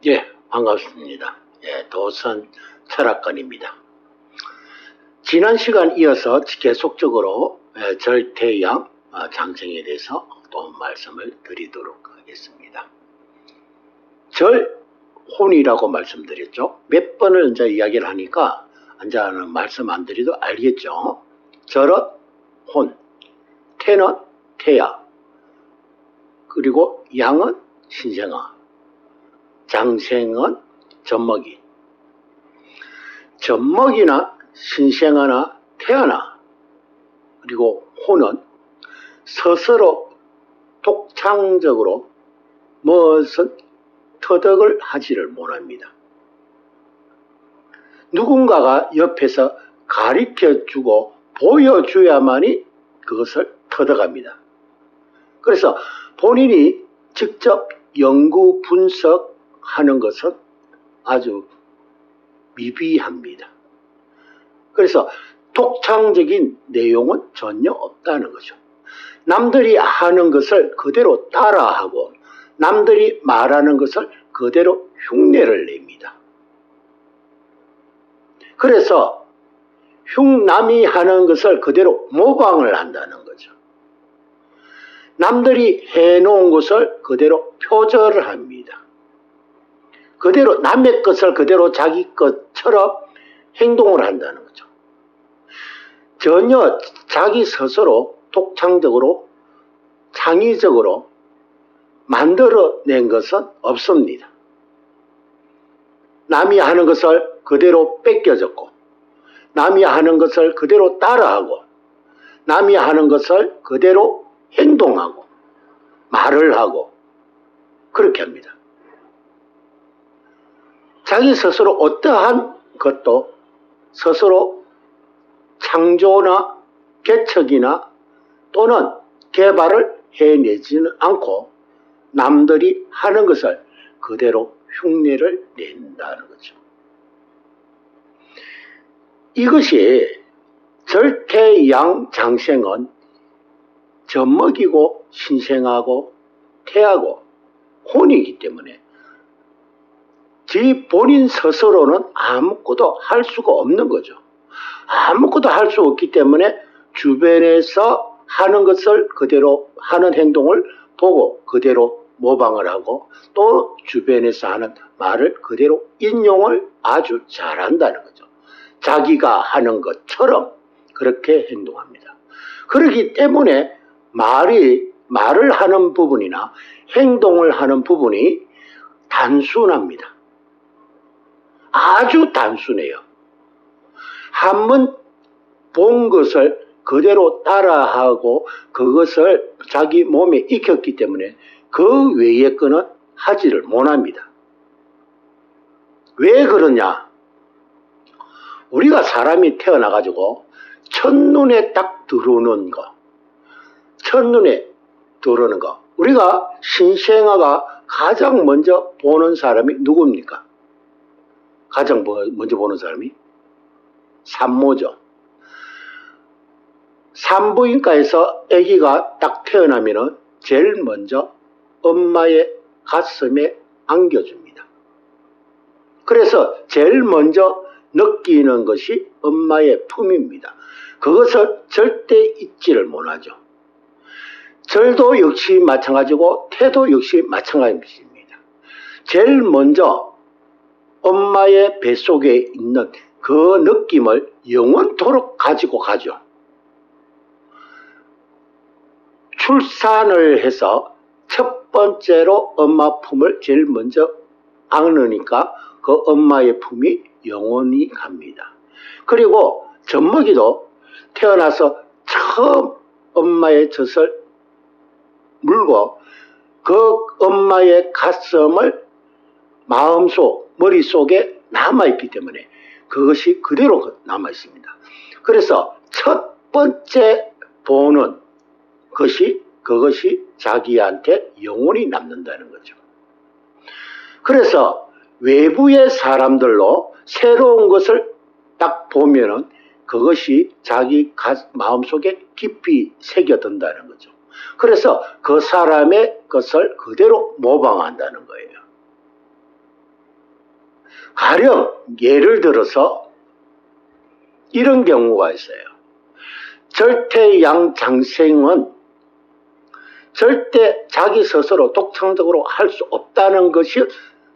예, 반갑습니다. 예, 도선 철학관입니다. 지난 시간 이어서 계속적으로 절태양 장생에 대해서 또 말씀을 드리도록 하겠습니다. 절혼이라고 말씀드렸죠. 몇 번을 이제 이야기를 하니까 앉아는 말씀 안 드려도 알겠죠. 절은 혼, 태는 태야, 그리고 양은 신생아, 장생은 젖먹이. 젖먹이나 신생아나 태아나 그리고 혼은 스스로 독창적으로 무엇은 터득을 하지를 못합니다. 누군가가 옆에서 가르쳐주고 보여줘야만이 그것을 터득합니다. 그래서 본인이 직접 연구 분석하는 것은 아주 미비합니다. 그래서 독창적인 내용은 전혀 없다는 거죠. 남들이 하는 것을 그대로 따라하고 남들이 말하는 것을 그대로 흉내를 냅니다. 그래서 남이 하는 것을 그대로 모방을 한다는 거죠. 남들이 해놓은 것을 그대로 표절을 합니다. 그대로 남의 것을 그대로 자기 것처럼 행동을 한다는 거죠. 전혀 자기 스스로 독창적으로 창의적으로 만들어낸 것은 없습니다. 남이 하는 것을 그대로 뺏겨졌고 남이 하는 것을 그대로 따라하고 남이 하는 것을 그대로 행동하고 말을 하고 그렇게 합니다. 자기 스스로 어떠한 것도 스스로 창조나 개척이나 또는 개발을 해내지는 않고 남들이 하는 것을 그대로 흉내를 낸다는 거죠. 이것이 절태양 장생은 젖먹이고 신생하고 태하고 혼이기 때문에 본인 스스로는 아무것도 할 수가 없는 거죠. 아무것도 할 수 없기 때문에 주변에서 하는 것을 그대로 하는 행동을 보고 그대로 모방을 하고 또 주변에서 하는 말을 그대로 인용을 아주 잘한다는 거죠. 자기가 하는 것처럼 그렇게 행동합니다. 그렇기 때문에 말을 하는 부분이나 행동을 하는 부분이 단순합니다. 아주 단순해요. 한번 본 것을 그대로 따라하고 그것을 자기 몸에 익혔기 때문에 그 외의 거는 하지를 못합니다. 왜 그러냐? 우리가 사람이 태어나가지고 첫눈에 딱 들어오는 거, 우리가 신생아가 가장 먼저 보는 사람이 누굽니까? 가장 먼저 보는 사람이 산모죠. 산부인과에서 아기가 딱 태어나면은 제일 먼저 엄마의 가슴에 안겨줍니다. 그래서 제일 먼저 느끼는 것이 엄마의 품입니다. 그것을 절대 잊지를 못하죠. 절도 역시 마찬가지고 태도 역시 마찬가지입니다. 제일 먼저 엄마의 뱃속에 있는 그 느낌을 영원토록 가지고 가죠. 출산을 해서 첫 번째로 엄마 품을 제일 먼저 안으니까 그 엄마의 품이 영원히 갑니다. 그리고 젖먹이도 태어나서 처음 엄마의 젖을 물고 그 엄마의 가슴을 마음속, 머릿속에 남아있기 때문에 그것이 그대로 남아있습니다. 그래서 첫 번째 보는 그것이 자기한테 영원히 남는다는 거죠. 그래서 외부의 사람들로 새로운 것을 딱 보면은 그것이 자기 마음속에 깊이 새겨든다는 거죠. 그래서 그 사람의 것을 그대로 모방한다는 거예요. 가령 예를 들어서 이런 경우가 있어요. 절대양장생은 절대 자기 스스로 독창적으로 할 수 없다는 것이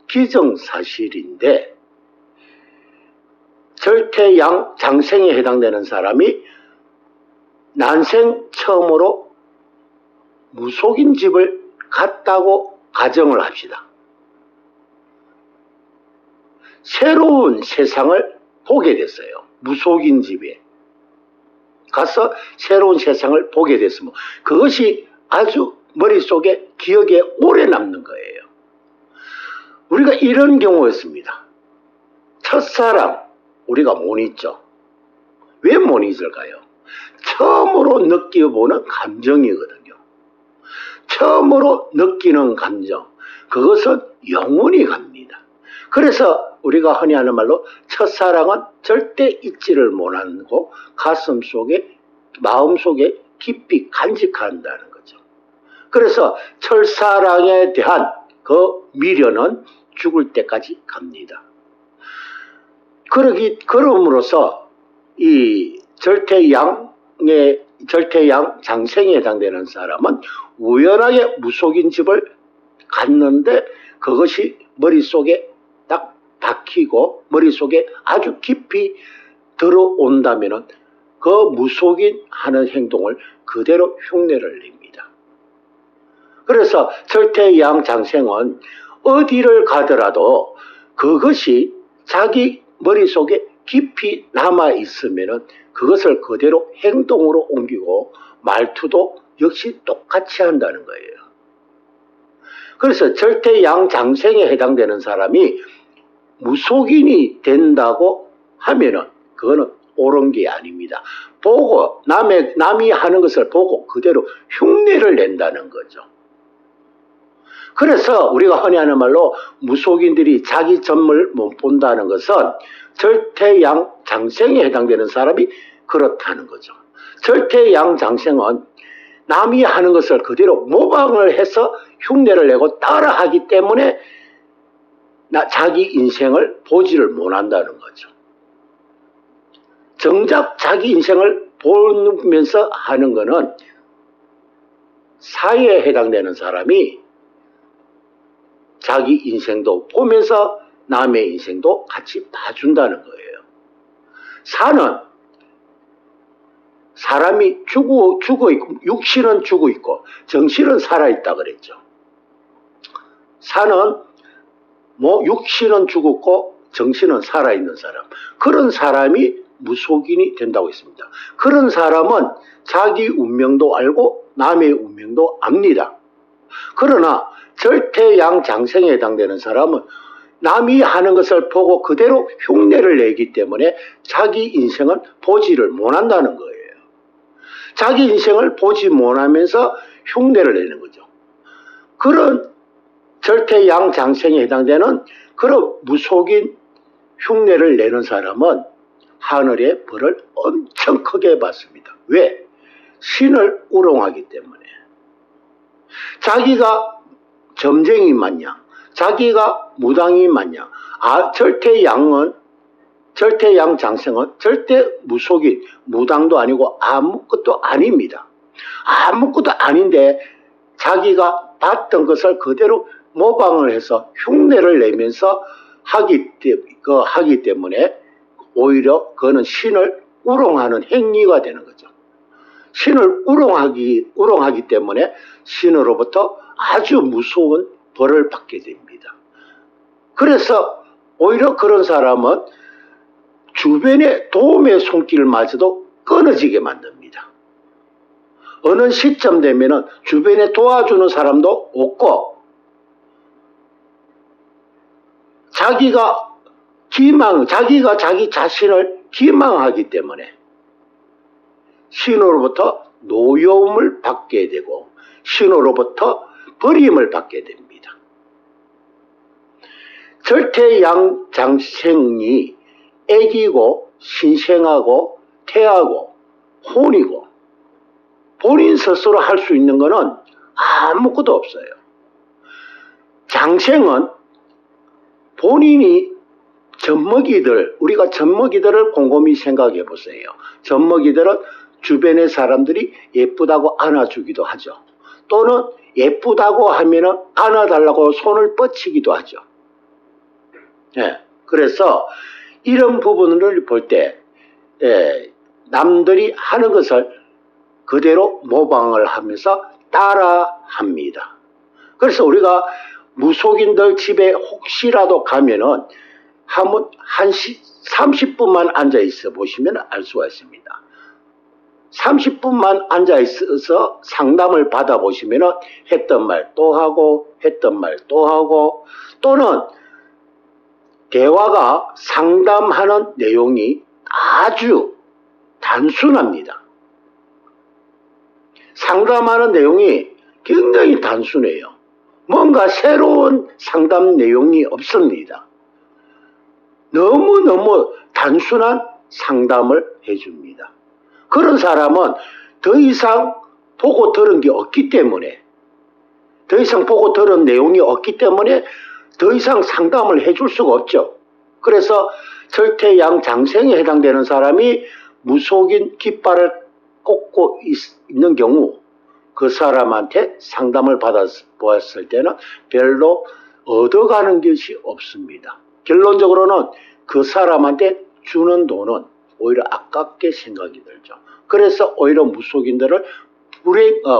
기정사실인데, 절대양장생에 해당되는 사람이 난생 처음으로 무속인 집을 갔다고 가정을 합시다. 새로운 세상을 보게 됐어요. 무속인 집에 가서 새로운 세상을 보게 됐으면 그것이 아주 머릿속에 기억에 오래 남는 거예요. 우리가 이런 경우였습니다. 첫사랑, 우리가 못 잊죠. 왜 못 잊을까요? 처음으로 느껴보는 감정이거든요. 처음으로 느끼는 감정, 그것은 영원히 갑니다. 그래서 우리가 흔히 하는 말로 첫사랑은 절대 잊지를 못하고 가슴속에, 마음속에 깊이 간직한다는 거죠. 그래서 첫사랑에 대한 그 미련은 죽을 때까지 갑니다. 그럼으로써 이 절대양장생에 해당되는 사람은 우연하게 무속인 집을 갔는데 그것이 머릿속에 딱 박히고 머릿속에 아주 깊이 들어온다면 그 무속인 하는 행동을 그대로 흉내를 냅니다. 그래서 절대양장생은 어디를 가더라도 그것이 자기 머릿속에 깊이 남아있으면 그것을 그대로 행동으로 옮기고 말투도 역시 똑같이 한다는 거예요. 그래서 절대양장생에 해당되는 사람이 무속인이 된다고 하면은 그거는 옳은 게 아닙니다. 보고 남이 하는 것을 보고 그대로 흉내를 낸다는 거죠. 그래서 우리가 흔히 하는 말로 무속인들이 자기 점을 못 본다는 것은 절대양장생에 해당되는 사람이 그렇다는 거죠. 절대양장생은 남이 하는 것을 그대로 모방을 해서 흉내를 내고 따라하기 때문에 자기 인생을 보지를 못한다는 거죠. 정작 자기 인생을 보면서 하는 것은 사회에 해당되는 사람이 자기 인생도 보면서 남의 인생도 같이 봐준다는 거예요. 사람이 죽어 있고, 육신은 죽어 있고, 정신은 살아있다 그랬죠. 육신은 죽었고, 정신은 살아있는 사람. 그런 사람이 무속인이 된다고 했습니다. 그런 사람은 자기 운명도 알고, 남의 운명도 압니다. 그러나, 절대양장생에 해당되는 사람은 남이 하는 것을 보고 그대로 흉내를 내기 때문에 자기 인생은 보지를 못한다는 거예요. 자기 인생을 보지 못하면서 흉내를 내는 거죠. 그런 절대양장생에 해당되는 그런 무속인 흉내를 내는 사람은 하늘의 벌을 엄청 크게 받습니다. 왜? 신을 우롱하기 때문에. 자기가 점쟁이 마냥, 자기가 무당이 마냥, 절대양장생은 절대 무속인, 무당도 아니고 아무것도 아닙니다. 아무것도 아닌데 자기가 봤던 것을 그대로 모방을 해서 흉내를 내면서 하기 때문에 오히려 그거는 신을 우롱하는 행위가 되는 거죠. 신을 우롱하기 때문에 신으로부터 아주 무서운 벌을 받게 됩니다. 그래서 오히려 그런 사람은 주변의 도움의 손길마저도 끊어지게 만듭니다. 어느 시점 되면은 주변에 도와주는 사람도 없고 자기가 자기 자신을 기망하기 때문에 신으로부터 노여움을 받게 되고 신으로부터 버림을 받게 됩니다. 절대양장생이 애기고 신생하고 태하고 혼이고 본인 스스로 할 수 있는 것은 아무것도 없어요. 장생은 본인이 젖먹이들, 우리가 젖먹이들을 곰곰이 생각해 보세요. 젖먹이들은 주변의 사람들이 예쁘다고 안아주기도 하죠. 또는 예쁘다고 하면은 안아달라고 손을 뻗치기도 하죠. 예, 그래서 이런 부분을 볼 때, 남들이 하는 것을 그대로 모방을 하면서 따라합니다. 그래서 우리가 무속인들 집에 혹시라도 가면은 한 30분만 앉아 있어 보시면 알 수가 있습니다. 30분만 앉아 있어서 상담을 받아 보시면은 했던 말 또 하고 했던 말 또 하고, 또는 대화가 상담하는 내용이 아주 단순합니다. 상담하는 내용이 굉장히 단순해요. 뭔가 새로운 상담 내용이 없습니다. 너무너무 단순한 상담을 해줍니다. 그런 사람은 더 이상 보고 들은 게 없기 때문에, 더 이상 보고 들은 내용이 없기 때문에 더 이상 상담을 해줄 수가 없죠. 그래서 절태양 장생에 해당되는 사람이 무속인 깃발을 꽂고 있는 경우 그 사람한테 상담을 받아보았을 때는 별로 얻어가는 것이 없습니다. 결론적으로는 그 사람한테 주는 돈은 오히려 아깝게 생각이 들죠. 그래서 오히려 무속인들을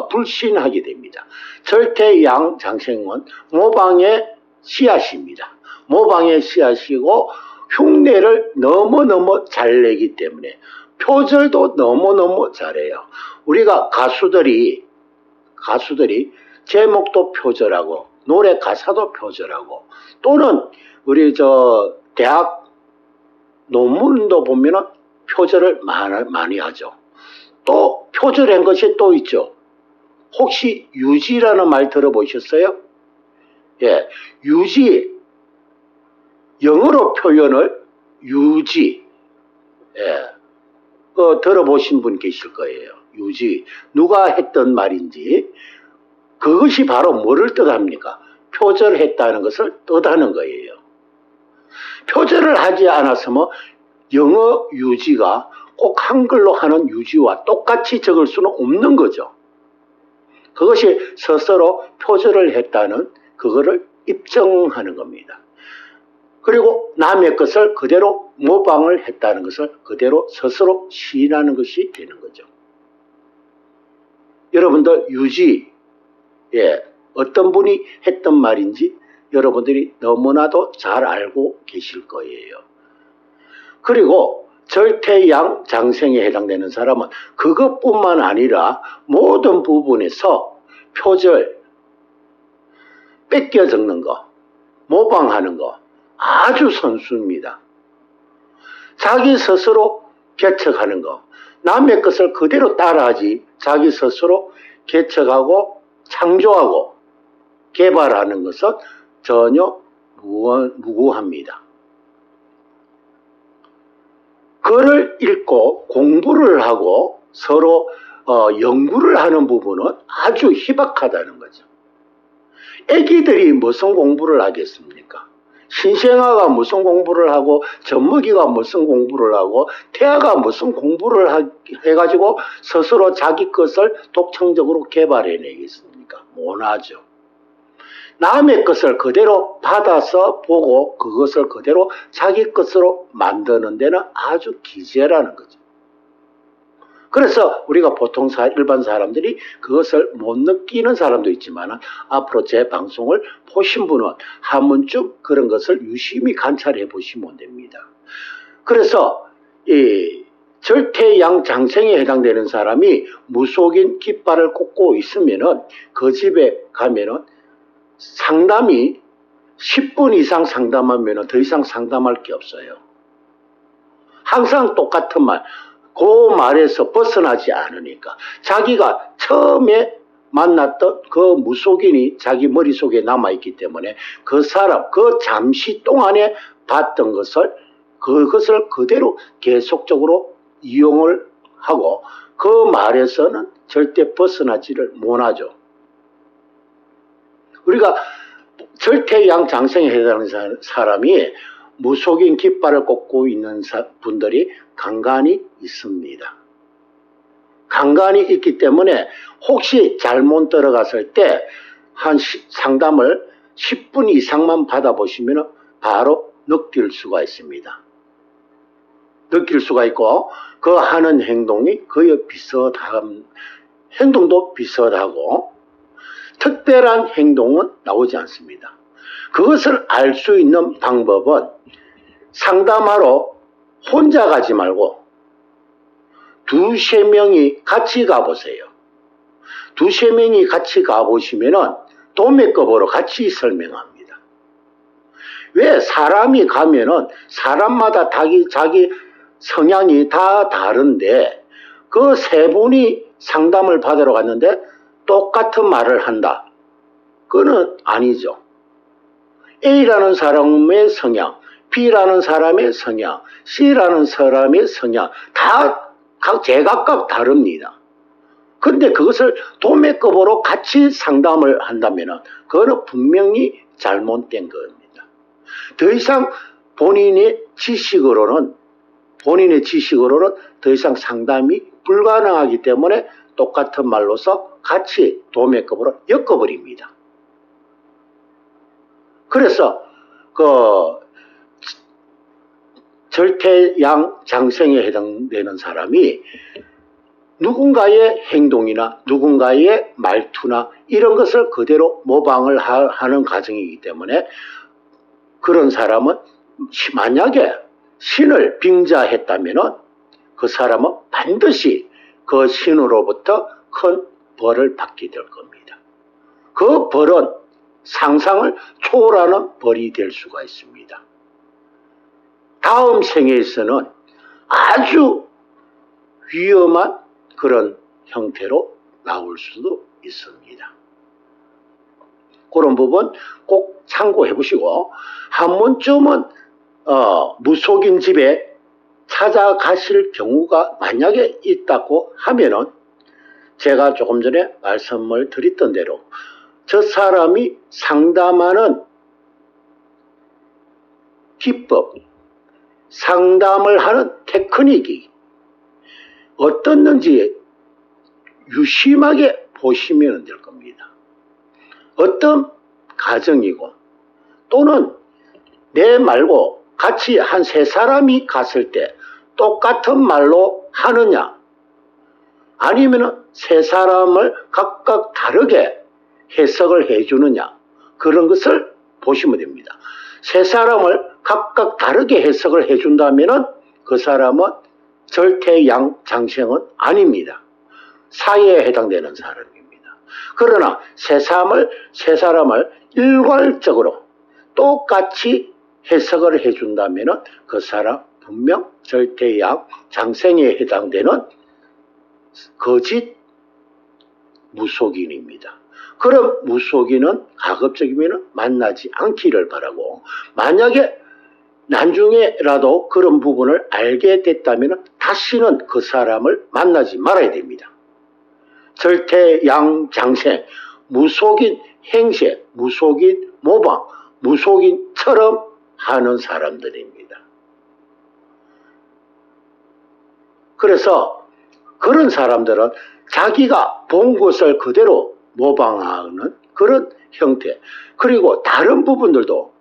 불신하게 됩니다. 절태양 장생은 모방의 씨앗입니다. 모방의 씨앗이고 흉내를 너무너무 잘 내기 때문에 표절도 너무너무 잘해요. 우리가 가수들이 제목도 표절하고 노래 가사도 표절하고, 또는 우리 대학 논문도 보면은 표절을 많이 하죠. 또 표절한 것이 또 있죠. 혹시 유지라는 말 들어보셨어요? 예, 유지, 영어로 표현을 유지, 들어보신 분 계실 거예요. 유지, 누가 했던 말인지. 그것이 바로 뭐를 뜻합니까? 표절했다는 것을 뜻하는 거예요. 표절을 하지 않았으면 영어 유지가 꼭 한글로 하는 유지와 똑같이 적을 수는 없는 거죠. 그것이 스스로 표절을 했다는 그거를 입증하는 겁니다. 그리고 남의 것을 그대로 모방을 했다는 것을 그대로 스스로 시인하는 것이 되는 거죠. 여러분들 유지, 어떤 분이 했던 말인지 여러분들이 너무나도 잘 알고 계실 거예요. 그리고 절태양 장생에 해당되는 사람은 그것뿐만 아니라 모든 부분에서 표절, 뺏겨 적는 거, 모방하는 거 아주 선수입니다. 자기 스스로 개척하는 거, 남의 것을 그대로 따라하지 자기 스스로 개척하고 창조하고 개발하는 것은 전혀 무구합니다. 글을 읽고 공부를 하고 서로 연구를 하는 부분은 아주 희박하다는 거죠. 애기들이 무슨 공부를 하겠습니까? 신생아가 무슨 공부를 하고 젖먹이가 무슨 공부를 하고 태아가 무슨 공부를 해가지고 스스로 자기 것을 독창적으로 개발해내겠습니까? 못하죠. 남의 것을 그대로 받아서 보고 그것을 그대로 자기 것으로 만드는 데는 아주 기재라는 거죠. 그래서 우리가 보통 일반 사람들이 그것을 못 느끼는 사람도 있지만 앞으로 제 방송을 보신 분은 한 번쯤 그런 것을 유심히 관찰해 보시면 됩니다. 그래서 이 절태양 장생에 해당되는 사람이 무속인 깃발을 꽂고 있으면은 그 집에 가면은 상담이 10분 이상 상담하면 더 이상 상담할 게 없어요. 항상 똑같은 말, 그 말에서 벗어나지 않으니까 자기가 처음에 만났던 그 무속인이 자기 머릿속에 남아있기 때문에 그 사람, 그 잠시 동안에 봤던 것을 그것을 그대로 계속적으로 이용을 하고 그 말에서는 절대 벗어나지를 못하죠. 우리가 절태양 장생에 해당하는 사람이 무속인 깃발을 꽂고 있는 분들이 간간히 있습니다. 간간히 있기 때문에 혹시 잘못 들어갔을 때 한 상담을 10분 이상만 받아보시면 바로 느낄 수가 있습니다. 느낄 수가 있고 그 하는 행동이 거의 비슷한 행동도 비슷하고 특별한 행동은 나오지 않습니다. 그것을 알 수 있는 방법은 상담하러 혼자 가지 말고 두세 명이 같이 가보세요. 두세 명이 같이 가보시면은 도매급으로 같이 설명합니다. 왜 사람이 가면은 사람마다 자기 성향이 다 다른데 그 세 분이 상담을 받으러 갔는데 똑같은 말을 한다. 그건 아니죠. A라는 사람의 성향, B라는 사람의 성향, C라는 사람의 성향 다 제각각 다릅니다. 그런데 그것을 도매급으로 같이 상담을 한다면 그거는 분명히 잘못된 겁니다. 더 이상 본인의 지식으로는 더 이상 상담이 불가능하기 때문에 똑같은 말로서 같이 도매급으로 엮어버립니다. 그래서 절퇴양장생에 해당되는 사람이 누군가의 행동이나 누군가의 말투나 이런 것을 그대로 모방을 하는 과정이기 때문에 그런 사람은 만약에 신을 빙자했다면 그 사람은 반드시 그 신으로부터 큰 벌을 받게 될 겁니다. 그 벌은 상상을 초월하는 벌이 될 수가 있습니다. 다음 생에서는 아주 위험한 그런 형태로 나올 수도 있습니다. 그런 부분 꼭 참고해 보시고 한 번쯤은 무속인 집에 찾아가실 경우가 만약에 있다고 하면은 제가 조금 전에 말씀을 드렸던 대로 저 사람이 상담하는 기법, 상담을 하는 테크닉이 어떻는지 유심하게 보시면 될 겁니다. 어떤 가정이고 또는 내 말고 같이 한 세 사람이 갔을 때 똑같은 말로 하느냐 아니면 세 사람을 각각 다르게 해석을 해주느냐 그런 것을 보시면 됩니다. 세 사람을 각각 다르게 해석을 해준다면 그 사람은 절퇴양장생은 아닙니다. 사회에 해당되는 사람입니다. 그러나 세 사람을 일괄적으로 똑같이 해석을 해준다면 그 사람 분명 절퇴양장생에 해당되는 거짓 무속인입니다. 그럼 무속인은 가급적이면 만나지 않기를 바라고 만약에 나중에라도 그런 부분을 알게 됐다면 다시는 그 사람을 만나지 말아야 됩니다. 절퇴양장생, 무속인 행세, 무속인 모방, 무속인처럼 하는 사람들입니다. 그래서 그런 사람들은 자기가 본 것을 그대로 모방하는 그런 형태 그리고 다른 부분들도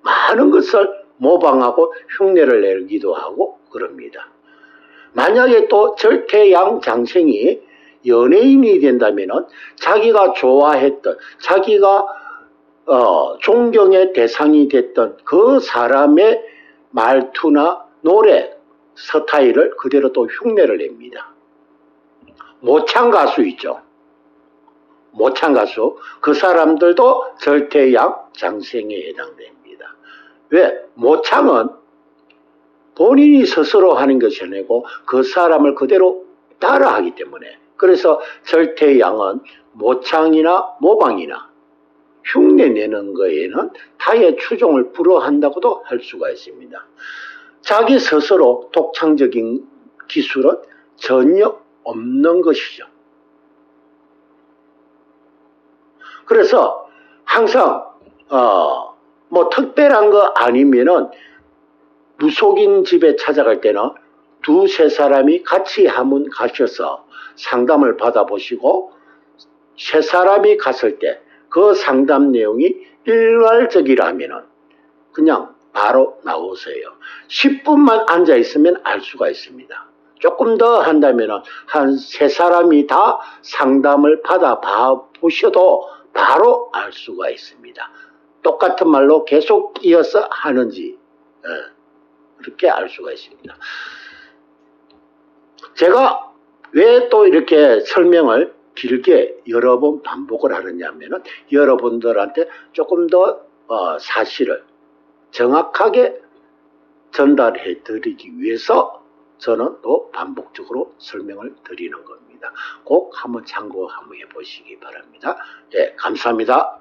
많은 것을 모방하고 흉내를 내기도 하고 그럽니다. 만약에 또 절퇴양장생이 연예인이 된다면 자기가 좋아했던 자기가 존경의 대상이 됐던 그 사람의 말투나 노래 스타일을 그대로 또 흉내를 냅니다. 모창 가수 있죠. 모창 가수 그 사람들도 절퇴양장생에 해당됩니다. 왜? 모창은 본인이 스스로 하는 것이 아니고 그 사람을 그대로 따라하기 때문에 그래서 절퇴양은 모창이나 모방이나 흉내내는 거에는 타의 추종을 불허한다고도 할 수가 있습니다. 자기 스스로 독창적인 기술은 전혀 없는 것이죠. 그래서 항상 뭐 특별한 거 아니면은 무속인 집에 찾아갈 때는 두세 사람이 같이 한번 가셔서 상담을 받아보시고 세 사람이 갔을 때 그 상담 내용이 일괄적이라면은 그냥 바로 나오세요. 10분만 앉아 있으면 알 수가 있습니다. 조금 더 한다면은 한 세 사람이 다 상담을 받아 보셔도 바로 알 수가 있습니다. 똑같은 말로 계속 이어서 하는지 그렇게 알 수가 있습니다. 제가 왜 또 이렇게 설명을 길게 여러 번 반복을 하느냐면은 여러분들한테 조금 더 사실을 정확하게 전달해 드리기 위해서 저는 또 반복적으로 설명을 드리는 겁니다. 꼭 한번 참고 한번 해보시기 바랍니다. 예, 감사합니다.